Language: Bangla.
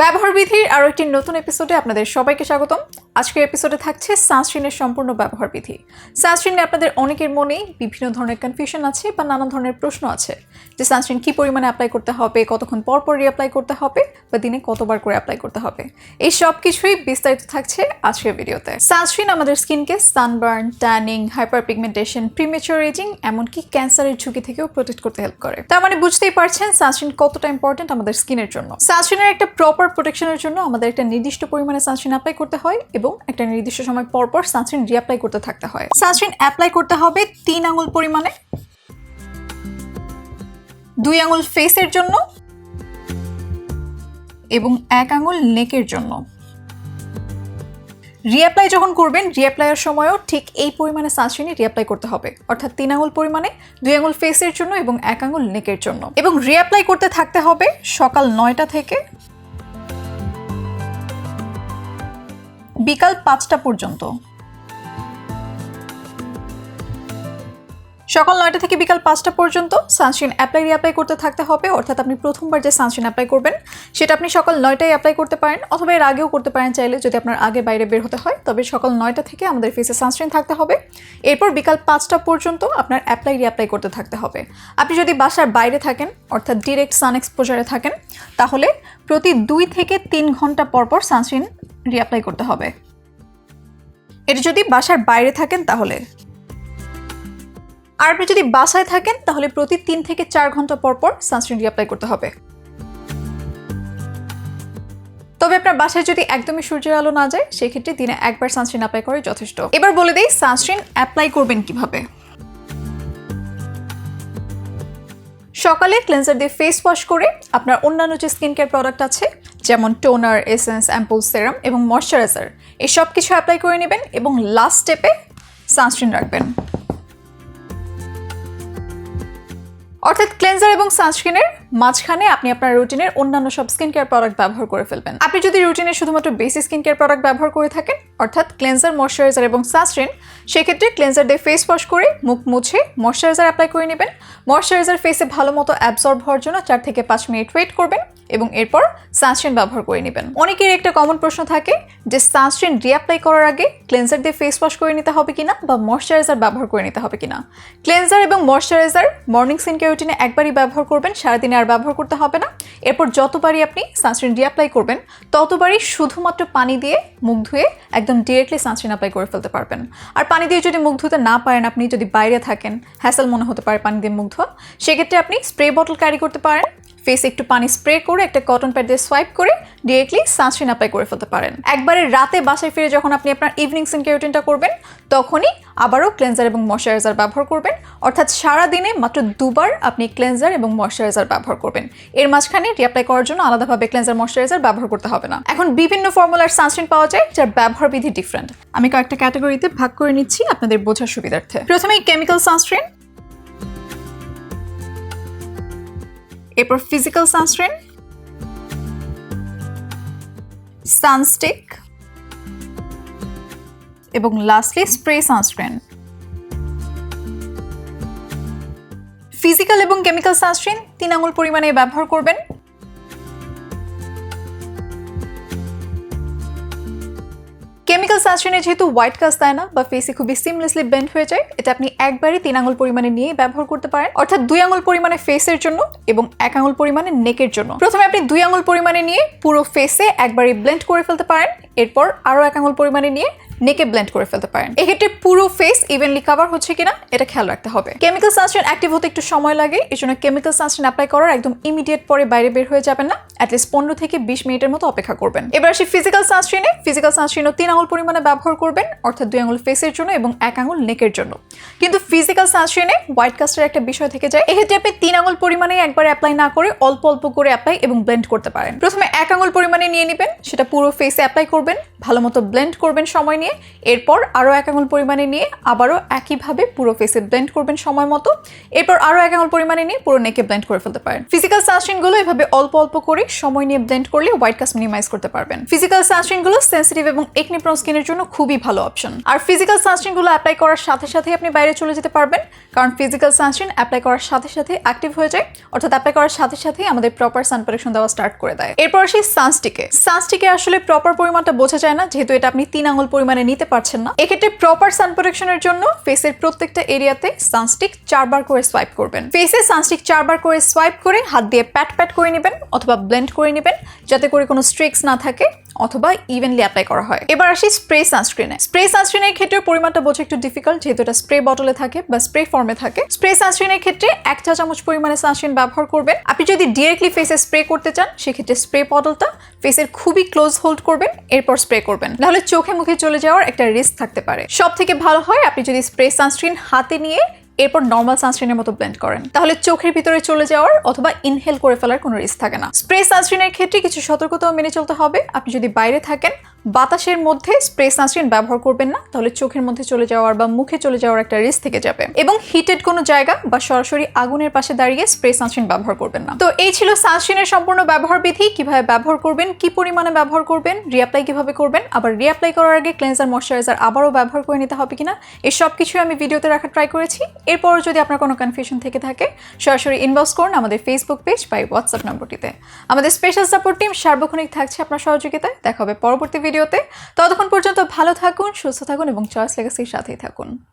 ব্যবহার বিধির আরো একটি নতুন এপিসোডে আপনাদের সবাইকে স্বাগতম। আজকের এপিসোডে থাকছে সানস্ক্রিনের সম্পূর্ণ ব্যবহার বিধি। সানস্ক্রিন নিয়ে আপনাদের অনেকের মনেই বিভিন্ন ধরনের কনফিউশন আছে বা নানা ধরনের প্রশ্ন আছে যে সানস্ক্রিন কী পরিমাণে অ্যাপ্লাই করতে হবে, কতক্ষণ পর পর রিঅ্যাপ্লাই করতে হবে বা দিনে কতবার করে অ্যাপ্লাই করতে হবে। এই সব কিছুই বিস্তারিত থাকছে আজকের ভিডিওতে। সানস্ক্রিন আমাদের স্কিনকে sunburn, tanning, hyper pigmentation, premature aging, এমনকি ক্যান্সারের ঝুঁকি থেকেও প্রোটেক্ট করতে হেল্প করে। তার মানে বুঝতেই পারছেন সানস্ক্রিন কতটা ইম্পর্টেন্ট আমাদের স্কিনের জন্য। সানস্ক্রিনের একটা প্রপার প্রোটেকশনের জন্য আমাদের একটা নির্দিষ্ট পরিমাণে সানস্ক্রিন অ্যাপ্লাই করতে হয় এবং একটা নির্দিষ্ট সময় পর পর সানস্ক্রিন রিঅ্যাপ্লাই করতে থাকতে হয়। সানস্ক্রিন অ্যাপ্লাই করতে হবে 3 আঙ্গুল পরিমাণে, 2 আঙ্গুল ফেসের জন্য এবং 1 আঙ্গুল নেকের জন্য। রিঅ্যাপ্লাই যখন করবেন, রিঅ্যাপ্লাইয়ের সময়ও ঠিক এই পরিমাণে সানস্ক্রিনই রিঅ্যাপ্লাই করতে হবে, অর্থাৎ 3 আঙ্গুল পরিমাণে, 2 আঙ্গুল ফেসের জন্য এবং 1 আঙ্গুল নেকের জন্য। এবং রিঅ্যাপ্লাই করতে থাকতে হবে সকাল 9টা থেকে বিকাল 5টা পর্যন্ত। সকাল 9টা থেকে বিকাল 5টা পর্যন্ত সানস্ক্রিন রিঅ্যাপ্লাই করতে থাকতে হবে। অর্থাৎ আপনি প্রথমবার যে সানস্ক্রিন অ্যাপ্লাই করবেন সেটা আপনি সকাল 9টায় অ্যাপ্লাই করতে পারেন, অথবা এর আগেও করতে পারেন চাইলে, যদি আপনার আগে বাইরে বের হতে হয়। তবে সকাল 9টা থেকে আমাদের ফেসে সানস্ক্রিন থাকতে হবে। এরপর বিকাল 5টা পর্যন্ত আপনার রিঅ্যাপ্লাই করতে থাকতে হবে। আপনি যদি বাসার বাইরে থাকেন, অর্থাৎ ডিরেক্ট সান এক্সপোজারে থাকেন, তাহলে প্রতি 2 থেকে 3 ঘন্টা পর পর সানস্ক্রিন রিঅ্যাপ্লাই করতে হবে। এটা যদি বাসার বাইরে থাকেন তাহলে। আর আপনি যদি বাসায় থাকেন তাহলে প্রতি 3 থেকে 4 ঘন্টা পর পর সানস্ক্রিন রিঅ্যাপ্লাই করতে হবে। তবে আপনার বাসায় যদি একদমই সূর্যের আলো না যায়, সেক্ষেত্রে দিনে একবার সানস্ক্রিন অ্যাপ্লাই করে যথেষ্ট। এবার বলে দেই সানস্ক্রিন অ্যাপ্লাই করবেন কিভাবে। সকালে ক্লেন্সার দিয়ে ফেস ওয়াশ করে আপনার অন্যান্য যে স্কিন কেয়ার প্রোডাক্ট আছে, যেমন টোনার, এসেন্স, অ্যাম্পুল, সেরাম এবং ময়শ্চারাইজার, এই সব কিছু অ্যাপ্লাই করে নেবেন এবং লাস্ট স্টেপে সানস্ক্রিন রাখবেন। অর্থাৎ ক্লেন্সার এবং সানস্ক্রিনের মাঝখানে আপনি আপনার রুটিনের অন্যান্য সব স্কিন কেয়ার প্রোডাক্ট ব্যবহার করে ফেলবেন। আপনি যদি রুটিনে শুধুমাত্র বেসিক স্কিন কেয়ার প্রোডাক্ট ব্যবহার করে থাকেন, অর্থাৎ ক্লেন্সার, ময়শ্চারাইজার এবং সানস্ক্রিন, সেক্ষেত্রে ক্লেন্সার দিয়ে ফেস ওয়াশ করে মুখ মুছে ময়শ্চারাইজার অ্যাপ্লাই করে নেবেন। ময়শ্চারাইজার ফেসে ভালো মতো অ্যাবজর্ব হওয়ার জন্য 4 থেকে 5 মিনিট ওয়েট করবেন এবং এরপর সানস্ক্রিন ব্যবহার করে নেবেন। অনেকের একটা কমন প্রশ্ন থাকে যে সানস্ক্রিন রিঅ্যাপ্লাই করার আগে ক্লেন্সার দিয়ে ফেস ওয়াশ করে নিতে হবে কিনা বা ময়শ্চারাইজার ব্যবহার করে নিতে হবে কিনা। ক্লেন্সার এবং ময়শ্চারাইজার মর্নিং স্কিন কেয়ার রুটিনে একবারই ব্যবহার করবেন, সারাদিনে আর ব্যবহার করতে হবে না। এরপর যতবারই আপনি সানস্ক্রিন রিঅ্যাপ্লাই করবেন ততবারই শুধুমাত্র পানি দিয়ে মুখ ধুয়ে একদম ডিরেক্টলি সানস্ক্রিন অ্যাপ্লাই করে ফেলতে পারবেন। আর পানি দিয়ে যদি মুখ ধুতে না পারেন, আপনি যদি বাইরে থাকেন, হ্যাসেল মনে হতে পারে পানি দিয়ে মুখ ধোয়া, সেক্ষেত্রে আপনি স্প্রে বটল ক্যারি করতে পারেন। ফেসে একটু পানি স্প্রে করে একটা কটন প্যাড দিয়ে সোয়াইপ করে ডিরেক্টলি সানস্ক্রিন অ্যাপ্লাই করে ফেলতে পারেন। একবারে রাতে বাসায় ফিরে যখন আপনি আপনার ইভিনিং স্কিন কেয়ার রুটিনটা করবেন, তখনই আবারও ক্লেন্সার এবং ময়শ্চারাইজার ব্যবহার করবেন। অর্থাৎ সারাদিনে মাত্র 2বার আপনি ক্লেন্সার এবং ময়শ্চারাইজার ব্যবহার করবেন। এর মাঝখানে রিঅ্যাপ্লাই করার জন্য আলাদাভাবে ক্লেন্সার, ময়শ্চারাইজার ব্যবহার করতে হবে না। এখন বিভিন্ন ফর্মুলার সানস্ক্রিন পাওয়া যায় যার ব্যবহার বিধি ডিফারেন্ট। আমি কয়েকটা ক্যাটাগরিতে ভাগ করে নিচ্ছি আপনাদের বোঝার সুবিধার্থে। প্রথমেই কেমিক্যাল সানস্ক্রিন, এরপর ফিজিক্যাল সানস্ক্রিন, সানস্টিক এবং লাস্টলি স্প্রে সানস্ক্রিন। ফিজিক্যাল এবং কেমিক্যাল সানস্ক্রিন 3 আঙ্গুল পরিমাণে ব্যবহার করবেন। কেমিক্যাল সানস্ক্রিনে যেহেতু হোয়াইট কাস্ট দেয় না বা ফেসে খুবই সিমলেসলি বেন্ড হয়ে যায়, এটা আপনি একবারই 3 আঙ্গুল পরিমাণে নিয়ে ব্যবহার করতে পারেন। অর্থাৎ 2 আঙ্গুল পরিমাণে ফেসের জন্য এবং 1 আঙ্গুল পরিমাণে নেকের জন্য। প্রথমে আপনি 2 আঙ্গুল পরিমাণে নিয়ে পুরো ফেসে একবারই ব্লেন্ড করে ফেলতে পারেন। এরপর আরও 1 আঙ্গুল পরিমাণে নিয়ে নেকে ব্লেন্ড করে ফেলতে পারেন। এক্ষেত্রে পুরো ফেস ইভেনলি কভার হচ্ছে কিনা এটা খেয়াল রাখতে হবে। কেমিক্যাল সানস্ক্রিন অ্যাক্টিভ হতে একটু সময় লাগে, এই জন্য কেমিক্যাল সানস্ক্রিন অ্যাপ্লাই করার একদম ইমিডিয়েট পরে বাইরে বের হয়ে যাবেন না, অ্যাটলিস্ট 15 থেকে 20 মিনিটের মতো অপেক্ষা করবেন। এবার আসি ফিজিক্যাল সানস্ক্রিনে। ফিজিক্যাল সানস্ক্রিনও 3 আঙ্গুল পরিমাণে ব্যবহার করবেন, অর্থাৎ 2 আঙ্গুল ফেসের জন্য এবং 1 আঙ্গুল নেকের জন্য। কিন্তু ফিজিক্যাল সানস্ক্রিনে হোয়াইট কাস্টের একটা বিষয় থেকে যায়। এক্ষেত্রে আপনি 3 আঙ্গুল পরিমাণে একবার অ্যাপ্লাই না করে অল্প অল্প করে অ্যাপ্লাই এবং ব্লেন্ড করতে পারেন। প্রথমে 1 আঙ্গুল পরিমাণে নিয়ে নেবেন, সেটা পুরো ফেসে অ্যাপ্লাই করবেন। করবেন, ভালোমতো ব্লেন্ড করবেন সময় নিয়ে, এরপর আরও 1 আঙুল পরিমাণে নিয়ে আবারও একইভাবে পুরো ফেসে ব্লেন্ড করবেন সময় মতো, এরপর আরও 1 আঙুল পরিমাণে নিয়ে পুরো নেকে ব্লেন্ড করে ফেলতে পারেন। ফিজিক্যাল সানস্ক্রিনগুলো এভাবে অল্প অল্প করে সময় নিয়ে ব্লেন্ড করলে হোয়াইট কাস্ট মিনিমাইজ করতে পারবেন। ফিজিক্যাল সানস্ক্রিনগুলো সেনসিটিভ এবং একনি প্রোন স্কিনের জন্য খুবই ভালো অপশন। আর ফিজিক্যাল সানস্ক্রিনগুলো অ্যাপ্লাই করার সাথে সাথে আপনি বাইরে চলে যেতে পারবেন, কারণ ফিজিক্যাল সানস্ক্রিন অ্যাপ্লাই করার সাথে সাথে অ্যাক্টিভ হয়ে যায়, অর্থাৎ অ্যাপ্লাই করার সাথে সাথেই আমাদের প্রপার সান প্রোটেকশন দেওয়া স্টার্ট করে দেয়। এরপর আসি সানস্টিকে আসলে প্রপার পরিমাণটা বোঝা যায় না, যেহেতু এটা আপনি 3 আঙুল পরিমাণে নিতে পারছেন না। এক্ষেত্রে প্রপার সান প্রোটেকশনের জন্য ফেসের প্রত্যেকটা এরিয়াতে সানস্টিক 4 বার করে সোয়াইপ করবেন। ফেসে সানস্টিক 4 বার করে সোয়াইপ করে হাত দিয়ে প্যাট করে নেবেন অথবা ব্লেন্ড করে নেবেন, যাতে করে কোনো স্ট্রিক্স না থাকে অথবা ইভেনলি অ্যাপ্লাই করা হয়। এবার আসি স্প্রে সানস্ক্রিনের ক্ষেত্রে পরিমাণটা বোঝা একটু ডিফিকাল্ট, যেহেতু এটা স্প্রে বটলে থাকে বা স্প্রে ফর্মে থাকে। স্প্রে সানস্ক্রিনের ক্ষেত্রে 1 চা চামচ পরিমাণে সানস্ক্রিন ব্যবহার করবেন। আপনি যদি ডিরেক্টলি ফেসে স্প্রে করতে চান, সেক্ষেত্রে স্প্রে বটলটা ফেসের খুবই ক্লোজ হোল্ড করবেন, এরপর স্প্রে করবেন, নাহলে চোখে মুখে চলে যাওয়ার একটা রিস্ক থাকতে পারে। সব থেকে ভালো হয় আপনি যদি স্প্রে সানস্ক্রিন হাতে নিয়ে এরপর নর্মাল সানস্ক্রিনের মতো ব্লেন্ড করেন, তাহলে চোখের ভিতরে চলে যাওয়ার অথবা ইনহেল করে ফেলার কোনো রিস্ক থাকে না। স্প্রে সানস্ক্রিনের ক্ষেত্রে কিছু সতর্কতাও মেনে চলতে হবে। আপনি যদি বাইরে থাকেন, বাতাসের মধ্যে স্প্রে সানস্ক্রিন ব্যবহার করবেন না, তাহলে চোখের মধ্যে চলে যাওয়ার বা মুখে চলে যাওয়ার একটা রিস্ক থেকে যাবে। এবং হিটেড কোনো জায়গা বা সরাসরি আগুনের পাশে দাঁড়িয়ে স্প্রে সানস্ক্রিন ব্যবহার করবেন না। তো এই ছিল সানস্ক্রিনের সম্পূর্ণ ব্যবহার বিধি, কিভাবে ব্যবহার করবেন, কি পরিমাণে ব্যবহার করবেন, রিঅ্যাপ্লাই কিভাবে করবেন, আবার রিঅ্যাপ্লাই করার আগে ক্লেন্সার ময়শ্চারাইজার আবারও ব্যবহার করে নিতে হবে কিনা, এই সব কিছুই আমি ভিডিওতে রাখার ট্রাই করেছি। এরপর যদি আপনার কোনো কনফিউশন থেকে থাকে, সরাসরি ইনবক্স করুন আমাদের ফেসবুক পেজ বা হোয়াটসঅ্যাপ নম্বরটিতে। আমাদের স্পেশাল সাপোর্ট টিম সার্বক্ষণিক থাকছে আপনার সহযোগিতায়। দেখা হবে পরবর্তী ভিডিওতে। ততক্ষণ পর্যন্ত ভালো থাকুন, সুস্থ থাকুন এবং চয়েস লেগাসির সাথেই থাকুন।